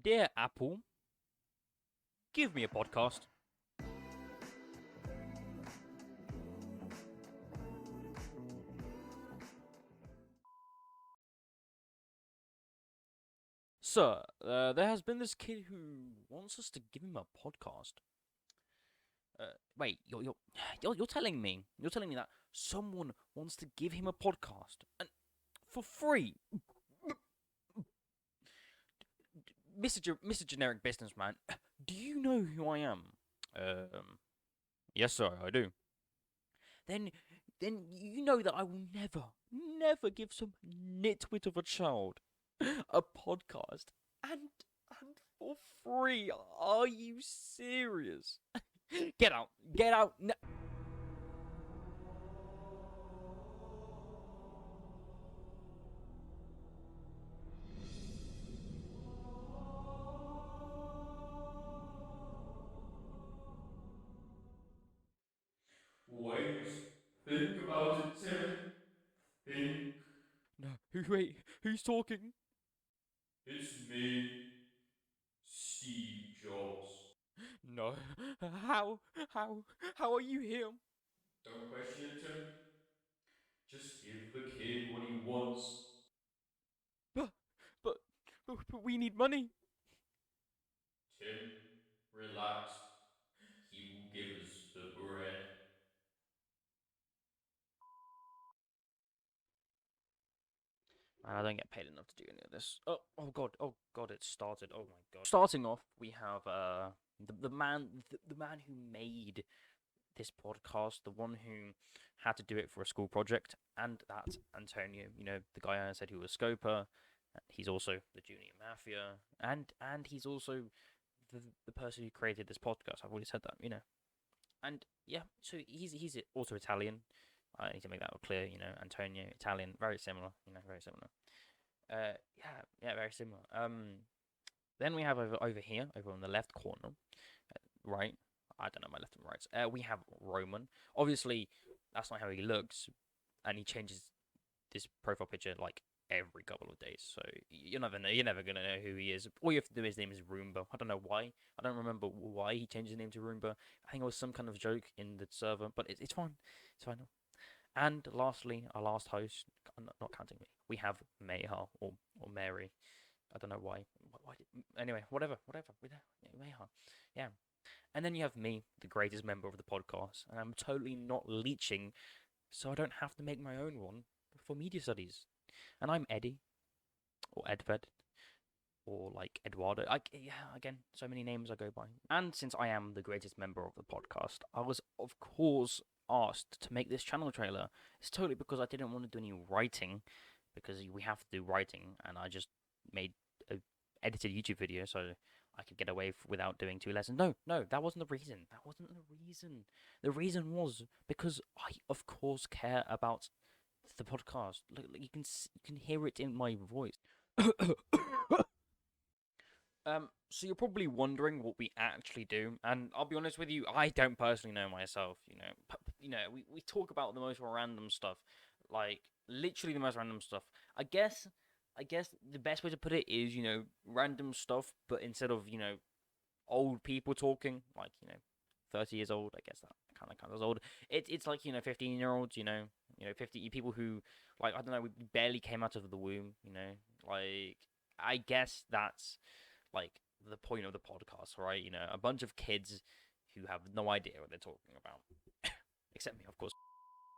Dear Apple, give me a podcast. Sir, there has been this kid who wants us to give him a podcast. Wait, you're telling me that someone wants to give him a podcast and for free, Mr. Generic Businessman? Do you know who I am? Yes, sir, I do. Then you know that I will never give some nitwit of a child a podcast and for free. Are you serious? Get out! No. Wait, think about it, Tim. Think. No, wait, who's talking? It's me, Steve Jobs. No, how are you here? Don't question it, Tim. Just give the kid what he wants. But, but, but we need money. Tim, relax. He will give us the bread. Man, I don't get paid enough to do any of this. Oh god, it started. Oh my god. Starting off, we have the man who made this podcast, the one who had to do it for a school project, and that's Antonio. You know, the guy I said who was Scoper. He's also the Junior Mafia, and he's also the person who created this podcast. I've already said that, you know. And yeah, so he's also Italian. I need to make that clear, you know. Antonio, Italian, very similar, you know, very similar. Yeah, very similar. Then we have over here, over on the left corner, right. I don't know my left and right. We have Roman. Obviously, that's not how he looks, and he changes this profile picture like every couple of days. So you're never gonna know who he is. All you have to do, his name is Roomba. I don't know why. I don't remember why he changed his name to Roomba. I think it was some kind of joke in the server, but it's fine. It's fine. And lastly, our last host, not counting me, we have Mayha or Mary. I don't know why. Anyway, whatever. Mayha. Yeah. And then you have me, the greatest member of the podcast, and I'm totally not leeching, so I don't have to make my own one for media studies. And I'm Eddie, or EdFed, or like Eduardo. Yeah, again, so many names I go by. And since I am the greatest member of the podcast, I was, of course, asked to make this channel trailer. It's totally because I didn't want to do any writing, because we have to do writing, and I just made a edited YouTube video so I could get away without doing 2 lessons. No, that wasn't the reason. The reason was because I, of course, care about the podcast. Like you can hear it in my voice. So you're probably wondering what we actually do, and I'll be honest with you, I don't personally know myself. We talk about the most random stuff, like literally the most random stuff. I guess the best way to put it is random stuff, but instead of old people talking, like 30 years old. I guess that kind of counts as old. It's like 15-year-olds. 50 people who like I don't know, we barely came out of the womb. Like I guess that's like the point of the podcast, right? A bunch of kids who have no idea what they're talking about, except me, of course.